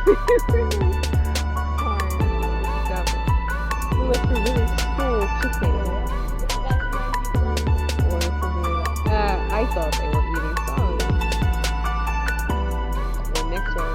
I thought they were eating flowers. Or nectar.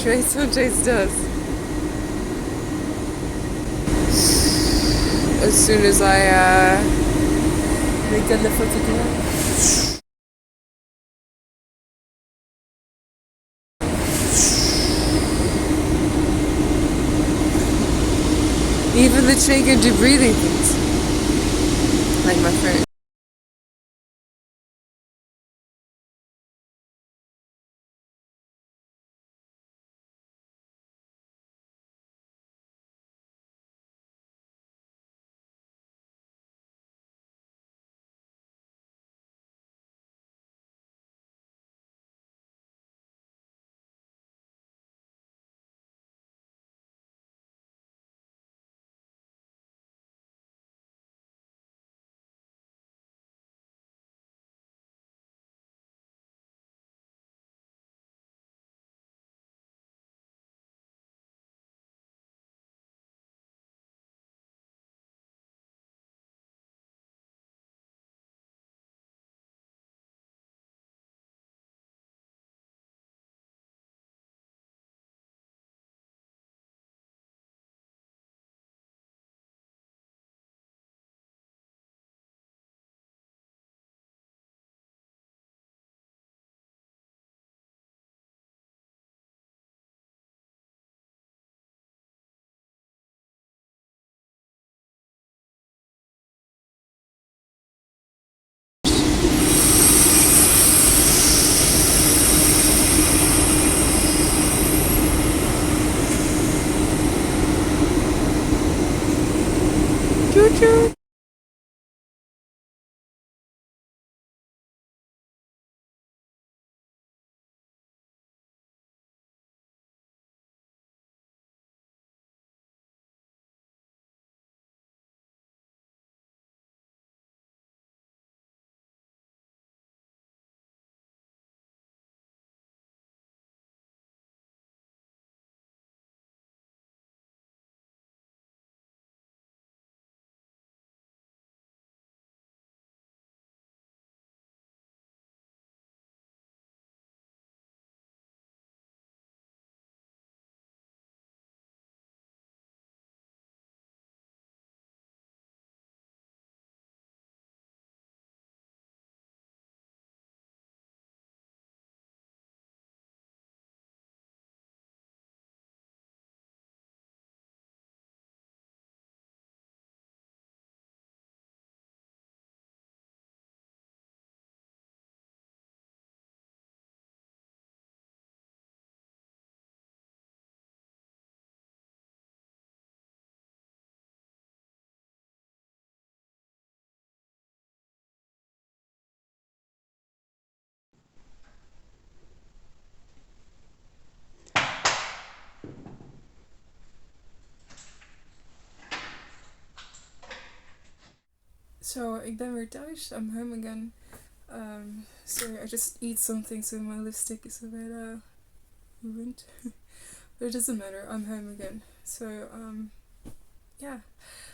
Trace what Trace does. As soon as I make the photograph. Even the chain can do breathing things. Like my friend. Choo choo. So, ik ben weer thuis. I'm home again. Sorry, I just eat something, so my lipstick is a bit ruined. But it doesn't matter. I'm home again. So, yeah.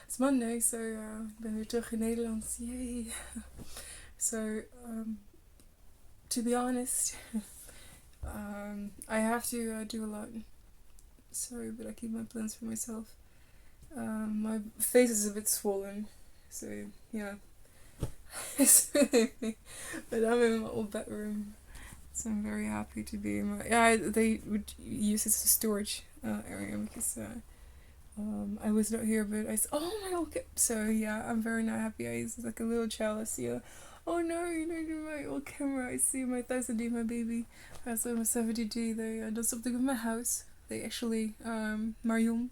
It's Monday, so ik ben weer terug in Nederland. Yay! So, to be honest, I have to do a lot. Sorry, but I keep my plans for myself. My face is a bit swollen, so yeah. But I'm in my old bedroom, so I'm very happy to be in my. Yeah, they would use it as a storage area because I was not here, but I said, oh my god. So yeah, I'm very not happy. I was like a little child. I see, oh no, you know, in my old camera, I see my 1000D, my baby. So my 70D, they done something with my house. They actually, Marion,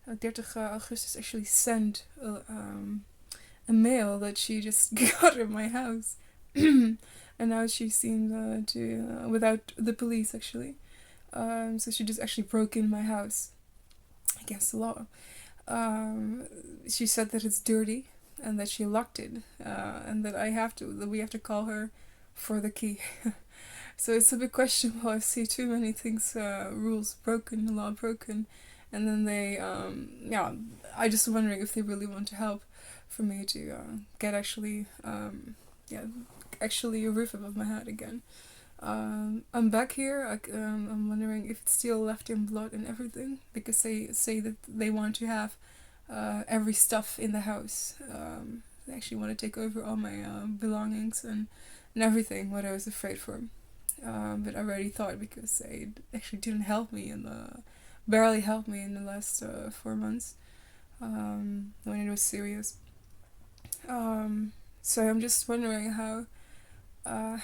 30 Augustus, actually sent a mail that she just got in my house. And now she seemed to, without the police actually. So she just actually broke in my house against the law. Um, she said that it's dirty and that she locked it, and that we have to call her for the key. So it's a bit questionable. I see too many things, rules broken, law broken, and then yeah, I just wondering if they really want to help for me to get yeah, actually a roof above my head again. I'm back here. I'm wondering if it's still left in blood and everything, because they say that they want to have every stuff in the house. They actually want to take over all my belongings and everything, what I was afraid for. But I already thought, because they actually didn't help me barely helped me in the last 4 months, when it was serious. So I'm just wondering uh,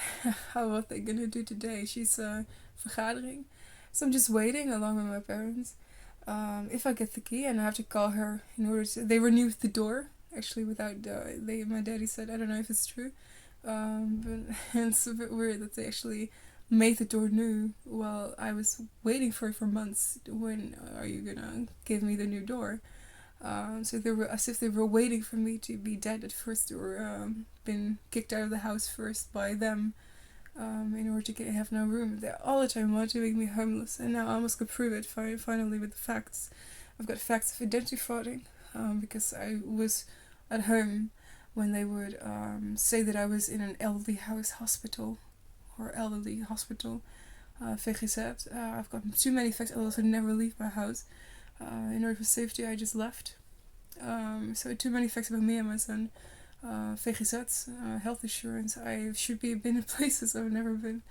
how what they're gonna do today. She's vergadering, so I'm just waiting along with my parents. If I get the key, and I have to call her in order to. They renewed the door actually without. My daddy said, I don't know if it's true, but it's a bit weird that they actually made the door new while I was waiting for it for months. When are you gonna give me the new door? So they were as if they were waiting for me to be dead at first, or been kicked out of the house first by them, in order to have no room. They all the time wanted to make me homeless, and now I almost could prove it finally with the facts. I've got facts of identity frauding, because I was at home when they would say that I was in an elderly hospital, VGZ. I've got too many facts, I also never leave my house. In order for safety, I just left. So too many facts about me and my son. VGZ, health insurance. I should be been in places I've never been,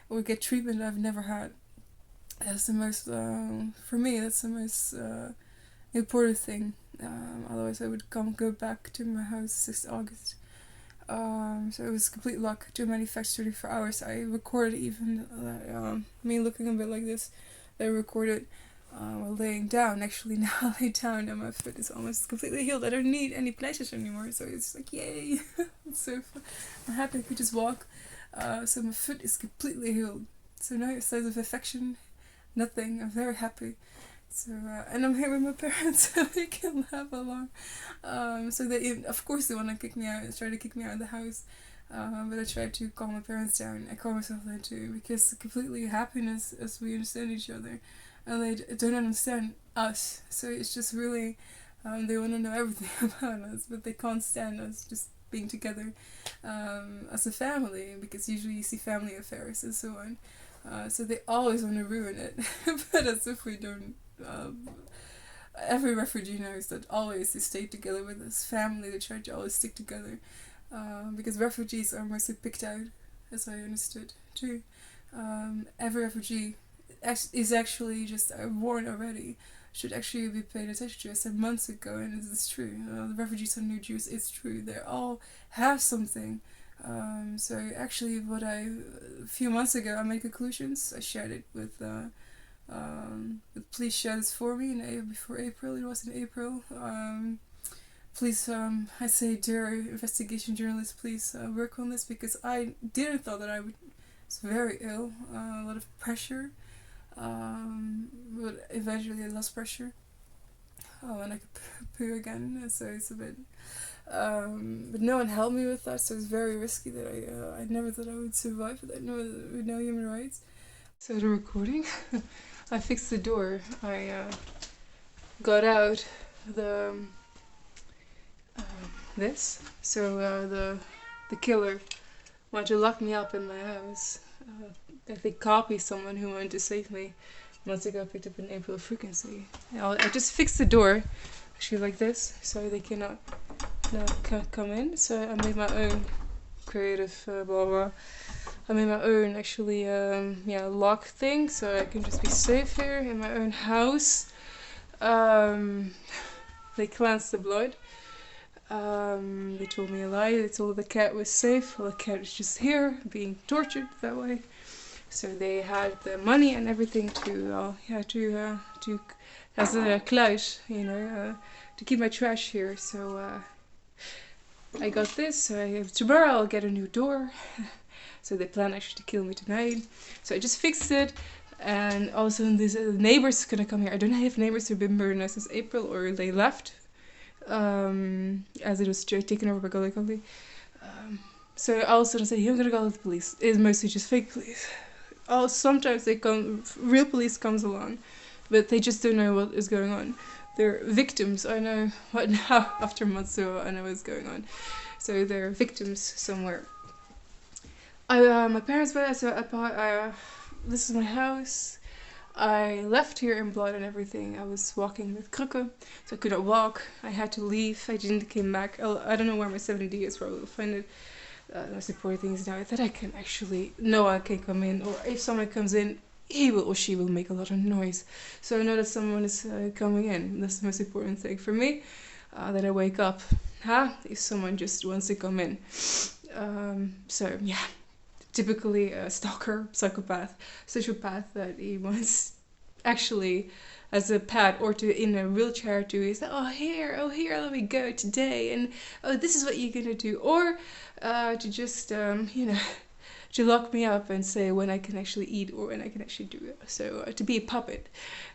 or get treatment I've never had. That's the most, for me, that's the most important thing. Otherwise, I would go back to my house 6th August. So it was complete luck. Too many facts, 24 hours. I recorded even me looking a bit like this. I recorded while laying down. Actually, now I lay down and my foot is almost completely healed. I don't need any places anymore, so it's like, yay. It's so fun. I'm happy I could just walk. So my foot is completely healed. So no signs of infection, nothing. I'm very happy. So and I'm here with my parents, so we can laugh along. So they, of course, they want to kick me out. They try to kick me out of the house. But I tried to calm my parents down. I calm myself down too, because completely happiness as we understand each other, and they don't understand us. So it's just really, they want to know everything about us, but they can't stand us just being together as a family, because usually you see family affairs and so on. So they always want to ruin it, but as if we don't. Every refugee knows that always they stay together with us. Family, they try to always stick together. Because refugees are mostly picked out, as I understood too. Every refugee is actually just warned already, should actually be paid attention to. I said months ago, and it is true. The refugees are new Jews, it's true. They all have something. So actually, a few months ago, I made conclusions. I shared it with please share this for me before April. It was in April. Please, I say, dear investigation journalists, please work on this, because I didn't thought that I was very ill, a lot of pressure, but eventually I lost pressure. Oh, and I could poo again, so it's a bit, but no one helped me with that, so it's very risky that I never thought I would survive with no human rights. So the recording, I fixed the door, I got out the this. So the killer wanted to lock me up in my house. I think copy someone who wanted to save me. Months ago, I picked up an April frequency. I just fixed the door, actually like this, so they cannot come in. So I made my own creative blah blah. I made my own actually lock thing, so I can just be safe here in my own house. they cleansed the blood. They told me a lie. They told the cat was safe. Well, the cat was just here, being tortured that way. So they had the money and everything to as a kluis, to keep my trash here. So I got this. Tomorrow I'll get a new door. So they plan actually to kill me tonight. So I just fixed it. And all of a sudden, these neighbors gonna come here. I don't have neighbors who've been murdered since April, or they left, as it was taken over by Gully Gully. So all of a sudden, I said, "I'm gonna call the police." It's mostly just fake police. Sometimes they come, real police comes along, but they just don't know what is going on. They're victims. I know what now after months, so I know what's going on. So they're victims somewhere. My parents were so this is my house. I left here in blood and everything. I was walking with krukken, so I could not walk. I had to leave. I didn't came back. I don't know where my 7D is, where I will find it. The most important thing is now that I can actually know I can come in, or if someone comes in, he will or she will make a lot of noise. So I know that someone is coming in. That's the most important thing for me. That I wake up. If someone just wants to come in. So yeah. Typically a stalker, psychopath, sociopath that he wants actually as a pet or to in a wheelchair to say, oh here, let me go today, and oh this is what you're gonna do, or to just to lock me up and say when I can actually eat or when I can actually do it. So to be a puppet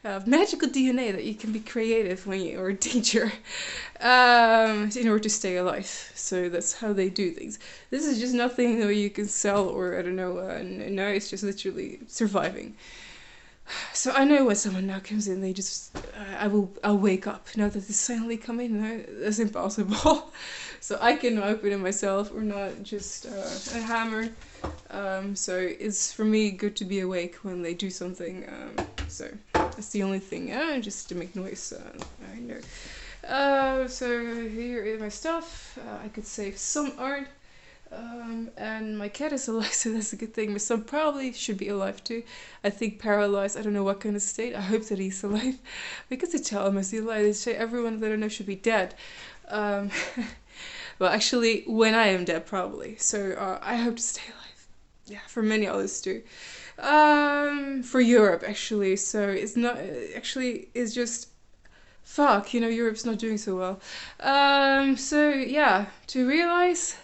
of magical DNA that you can be creative when you're a teacher in order to stay alive. So that's how they do things. This is just nothing that you can sell or I don't know. No, it's just literally surviving. So I know when someone now comes in, they just I'll wake up. Now that they suddenly come in, no, that's impossible. So I can open it myself or not just a hammer. So it's for me good to be awake when they do something. So that's the only thing. Just to make noise. I know. So here is my stuff. I could save some art. And my cat is alive, so that's a good thing. My son probably should be alive too. I think paralyzed. I don't know what kind of state. I hope that he's alive. Because they tell him, is he alive? They say everyone that I know should be dead. Well, actually, when I am dead, probably. So I hope to stay alive. Yeah, for many others too. For Europe, actually. So it's not actually. It's just. Fuck, Europe's not doing so well. So yeah, to realize.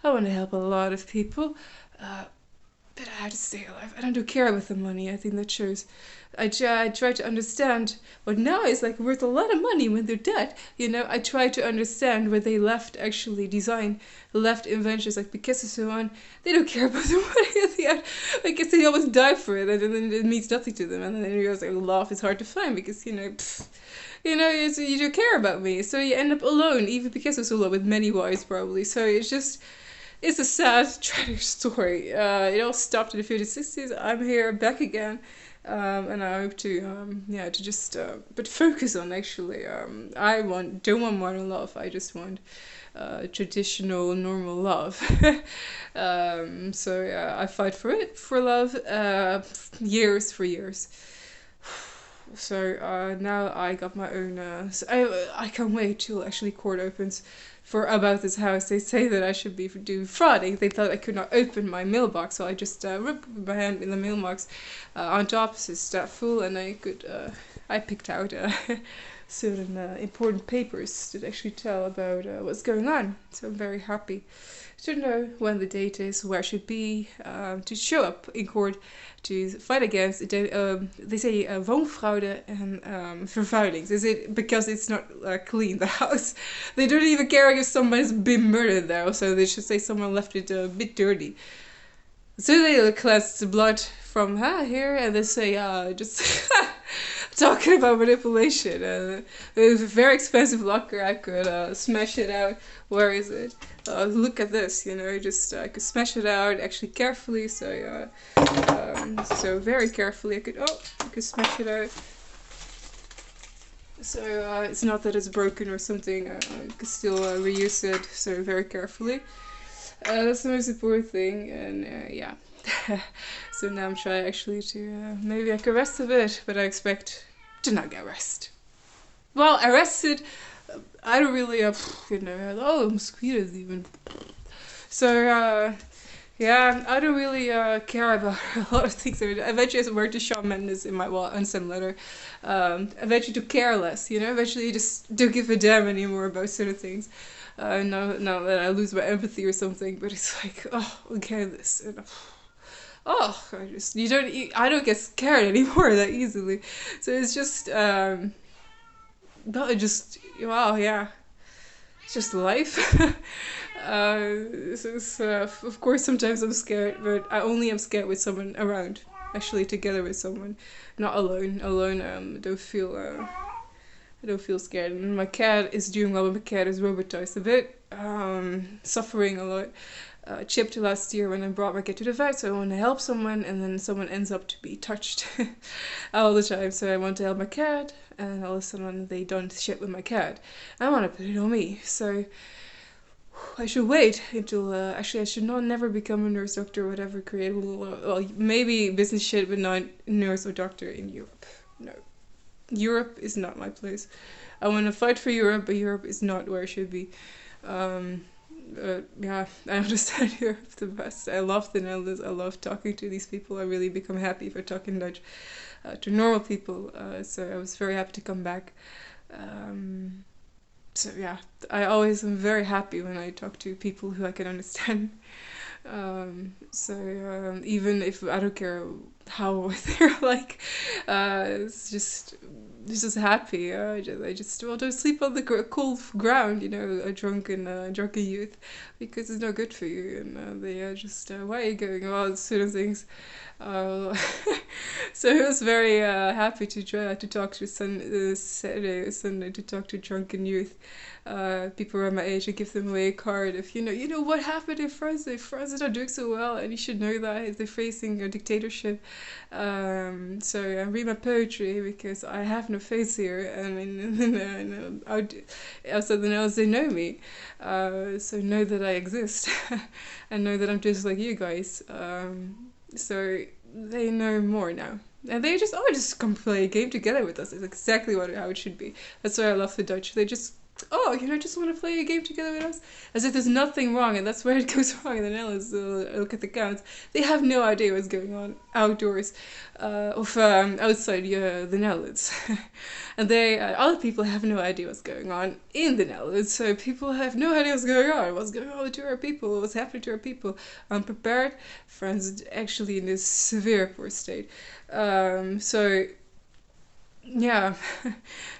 I want to help a lot of people, but I have to stay alive. I don't care about the money. I think that shows. I try to understand what now is like worth a lot of money when they're dead. I try to understand where they left left inventions like Picasso and so on. They don't care about the money at the end. I guess they almost die for it, and then it means nothing to them. And then you realize like love is hard to find because you do care about me. So you end up alone. Even Picasso's alone with many wives probably. So it's a sad, tragic story. It all stopped in the 50s, 60s. I'm here, back again. And I hope to just, but focus on actually, don't want modern love. I just want traditional, normal love. So I fight for love, for years. So now I got my own, so I can't wait till actually court opens about this house. They say that I should be doing frauding. They thought I could not open my mailbox, so I just rubbed my hand in the mailbox. On top is that full, and I picked out certain important papers that actually tell about what's going on. So I'm very happy to know when the date is, where I should be, to show up in court to fight against they say woonfraude and vervuiling. They say because it's not clean, the house. They don't even care if someone's been murdered there, so they should say someone left it a bit dirty. So they cleanse the blood from here, and they say just talking about manipulation. It was a very expensive locker. I could smash it out. Where is it? Look at this, I could smash it out actually carefully. So so very carefully I could smash it out. So it's not that it's broken or something. I could still reuse it. So very carefully. That's the most important thing, and yeah. So now I'm trying actually to maybe I could rest a bit, but I expect to not get arrested. Well, arrested I don't really, mosquitoes even. So, yeah, I don't really care about a lot of things. Eventually, I wrote to Shawn Mendes in my unsent letter. Eventually, to care less, Eventually, you just don't give a damn anymore about certain things. Now that I lose my empathy or something, but it's like, oh, okay, this. And, oh, I don't get scared anymore that easily. So it's just, no, just, wow, yeah, it's just life. Of course, sometimes I'm scared, but I only am scared with someone around. Actually, together with someone, not alone. Alone, I don't feel scared. And my cat is doing well, but my cat is robotized a bit, suffering a lot. Chipped last year when I brought my cat to the vet, so I want to help someone, and then someone ends up to be touched all the time. So I want to help my cat, and all of a sudden they don't shit with my cat. I want to put it on me, so I should wait until. Actually, I should not never become a nurse, doctor, or whatever. Create well, maybe business shit, but not nurse or doctor in Europe. No, Europe is not my place. I want to fight for Europe, but Europe is not where I should be. Yeah, I understand Europe the best. I love the Netherlands. I love talking to these people. I really become happy for talking Dutch to normal people. So I was very happy to come back. So yeah, I always am very happy when I talk to people who I can understand. Even if I don't care how they're like, it's just happy. I just well, don't sleep on the cold ground, a drunken youth, because it's not good for you. And they are just why are you going all certain things. Uh, so I was very happy to try to talk to Saturday or Sunday to talk to drunken youth, people around my age, and give them away a card of what happened in France. France is not doing so well, and you should know that they're facing a dictatorship. So I read my poetry because I have no face here, and outside the Netherlands they know me, so know that I exist, and know that I'm just like you guys. So they know more now. And they just come play a game together with us. It's exactly how it should be. That's why I love the Dutch. They just just want to play a game together with us, as if there's nothing wrong, and that's where it goes wrong in the Netherlands. Look at the counts; they have no idea what's going on outdoors, outside the Netherlands, and other people have no idea what's going on in the Netherlands. So people have no idea what's going on to our people, what's happening to our people. Unprepared, France is actually in this severe poor state. So yeah,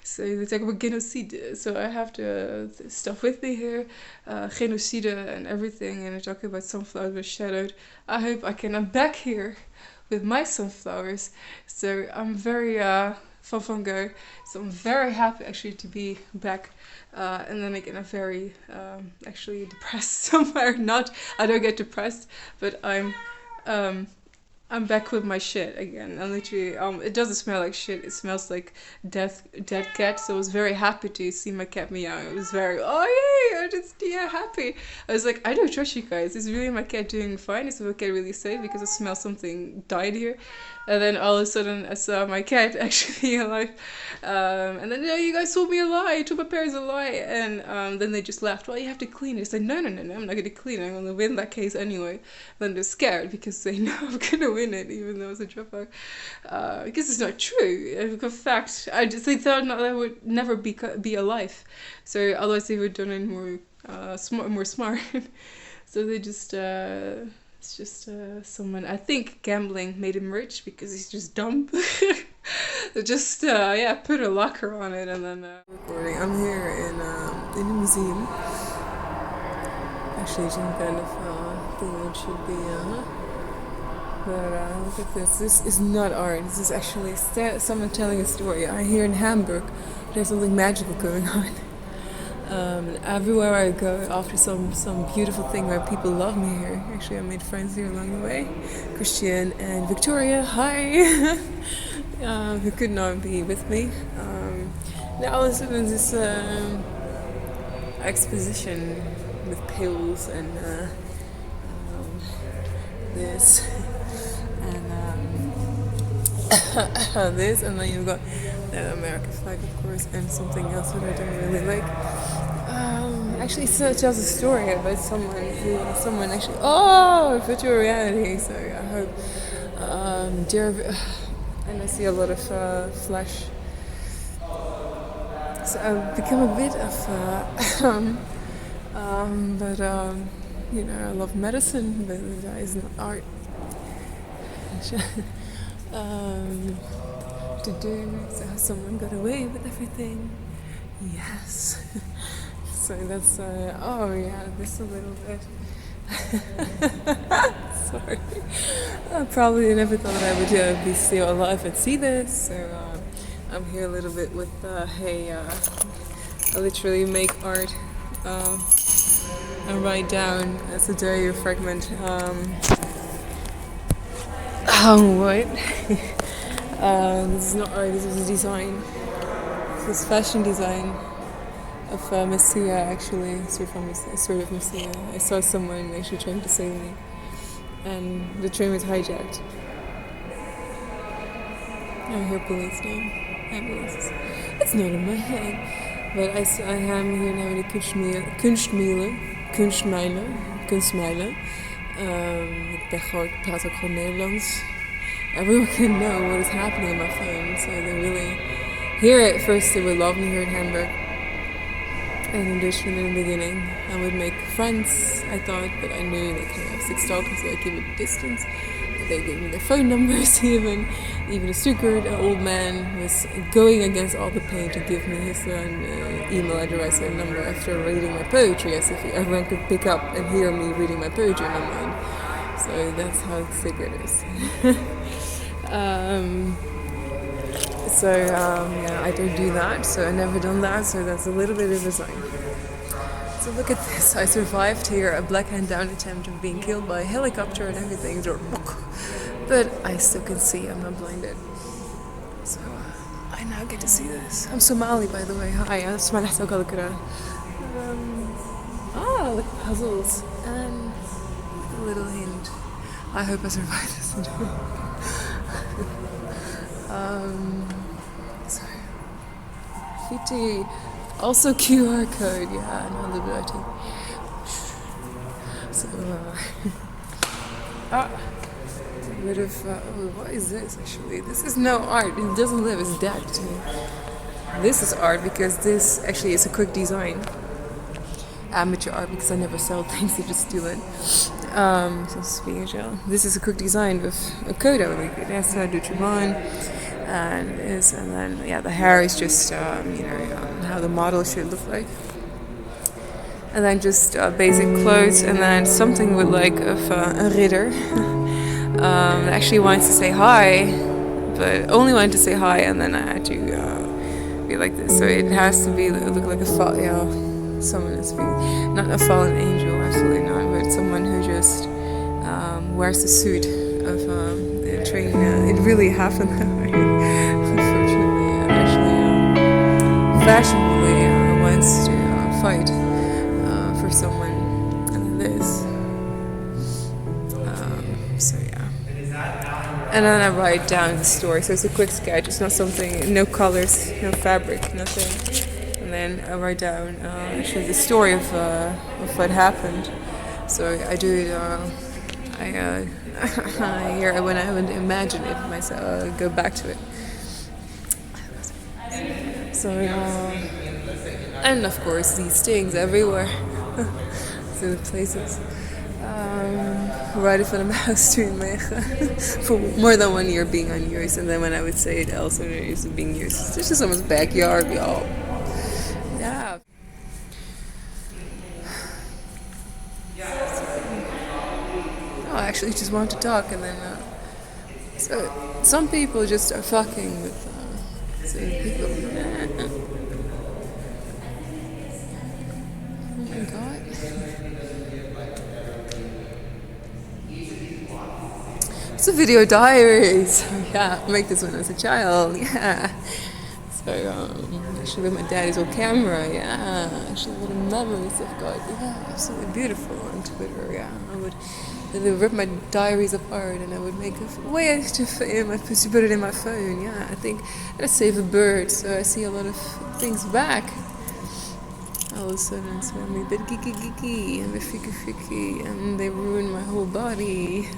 so they talk about genocide. So I have the stuff with me here, genocide and everything, and I talk about sunflowers were shadowed. I hope I'm back here with my sunflowers. So I'm very van go. So I'm very happy actually to be back. And then again, I'm very actually depressed somewhere. I don't get depressed, but I'm back with my shit again. And literally, it doesn't smell like shit. It smells like dead cat. So I was very happy to see my cat meow. It was very, happy. I was like, I don't trust you guys. Is really my cat doing fine? Is my cat really safe? Because I smell something died here. And then all of a sudden, I saw my cat actually being alive. And then, you guys told me a lie. You told my parents a lie. And then they just laughed. Well, you have to clean it. It's like, no, I'm not going to clean it. I'm going to win that case anyway. Then they're scared because they know I'm going to win it, even though it's a dropout. Because it's not true. In fact, they thought that would never be alive. So otherwise they would have done it more smart. So they just... it's just someone, I think gambling made him rich because he's just dumb. They just, put a locker on it and then... Recording. I'm here in a museum. Actually, some kind of thing that should be... But look at this. This is not art. This is actually someone telling a story. I hear in Hamburg there's something magical going on. Everywhere I go, after some beautiful thing where people love me here. Actually, I made friends here along the way. Christian and Victoria, hi! Who could not be with me. Now all of a sudden this exposition with pills and this and this, and then you've got The American flag, of course, and something else that I don't really like. Actually, so it tells a story about someone actually. Oh, virtual reality. So I hope. And I see a lot of flash. So I've become a bit of. I love medicine, but that is not art. To do. So someone got away with everything. Yes. So that's this a little bit. Sorry. I probably never thought I would be still alive and see this. So I'm here a little bit with I literally make art. I write down as a diary fragment. What? This is not art. This is a design. This is fashion design of Messiah, actually, sort of Messiah. I saw someone actually trying to save me, and the train was hijacked. I hear police now, ambulances. It's not in my head, but I am here now in the Kunstmeile. Ik praat ook gewoon Nederlands. Everyone can know what is happening on my phone, so they really hear it. First, they would love me here in Hamburg. And in Dutch in the beginning, I would make friends, I thought, but I knew that I have 6 stalkers, so I keep it distance. They gave me their phone numbers, even a Stuttgart, an old man, was going against all the pain to give me his email address and number after reading my poetry, as if everyone could pick up and hear me reading my poetry in my mind. So that's how sick it is. I don't do that, so I never done that, so that's a little bit of a sign. So look at this, I survived here a black hand down attempt of being killed by a helicopter and everything, but I still can see, I'm not blinded. So I now get to see this. I'm Somali, by the way. Hi, I'm Somali. Look, puzzles and a little hint. I hope I survive this. Sorry. Graffiti. Also QR code, yeah, no liberty. So, a bit of, what is this actually? This is no art, it doesn't live, it's dead to me. This is art because this actually is a quick design. Amateur art because I never sell things, I just do it. This is a quick design with a code over it. That's how I do Tribon. And then the hair is just how the model should look like, and then just basic clothes, and then something with like a ridder that actually wants to say hi, but only wanted to say hi, and then I had to be like this, so it has to be look like someone is being not a fallen angel, absolutely not, but someone who just wears the suit of a train. It really happened that way. Unfortunately, and actually, fashionably wants to fight for someone and this. And then I write down the story. So it's a quick sketch. It's not something, no colors, no fabric, nothing. And then I write down actually the story of what happened. So I do it. When I would imagine it myself, go back to it. So, and of course these things everywhere. So the places. Write it for the mouse to for more than 1 year being unused, and then when I would say it also is being used. This is someone's backyard, y'all. Yeah. I actually just want to talk, and then so some people just are fucking with people. Oh my god. It's a video diary. So yeah, I make this when I was a child. Yeah. So actually with my daddy's old camera. Yeah, actually little memories I've got. Yeah, absolutely beautiful on Twitter. Yeah, they would rip my diaries apart, and I would make a way to put it in my phone. Yeah, I think I save a bird, so I see a lot of things back. All of a sudden, so I'm a bit geeky, and a bit freaky, and they ruin my whole body.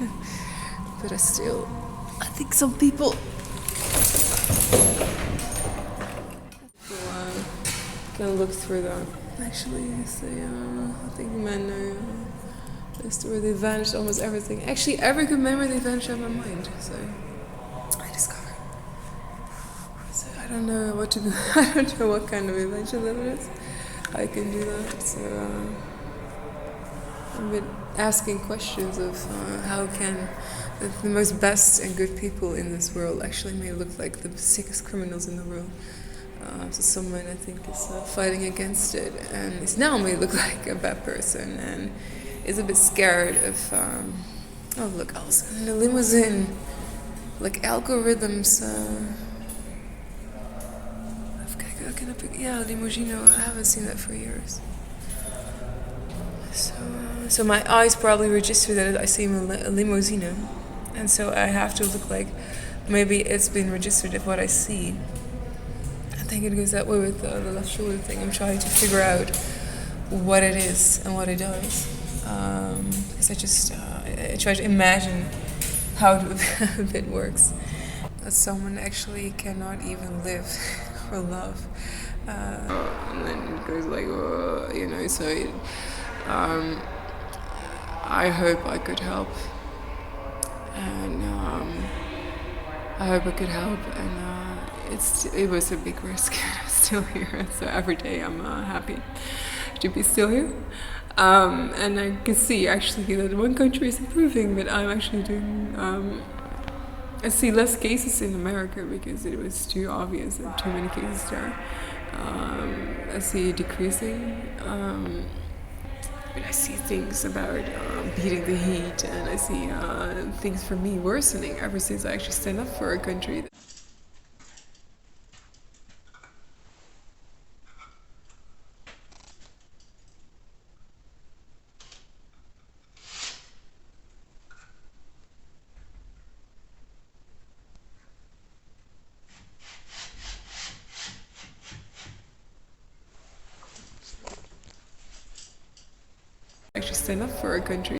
But I think some people can look through that. Actually, I think men know the story. They vanished almost everything. Actually, every good memory they vanished out of my mind. So I discovered. So I don't know what to do. I don't know what kind of invention that is. I can do that. So I've been asking questions of how can the most best and good people in this world actually may look like the sickest criminals in the world. So someone I think is fighting against it, and is now may look like a bad person, and is a bit scared of. Oh look, I was in a limousine, like algorithms. Yeah, Limogino. I haven't seen that for years. So my eyes probably register that I see a limousine, and so I have to look like maybe it's been registered of what I see. I think it goes that way with the left shoulder thing. I'm trying to figure out what it is and what it does. Because I try to imagine how it works. That someone actually cannot even live or love. And then it goes like, so I hope I could help. And I hope I could help. And it was a big risk. I'm still here. So every day I'm happy to be still here. And I can see actually that one country is improving, but I'm actually doing. I see less cases in America because it was too obvious and too many cases there. I see it decreasing. But I see things about beating the heat, and I see things for me worsening ever since I actually stand up for a country. Actually stand up for a country.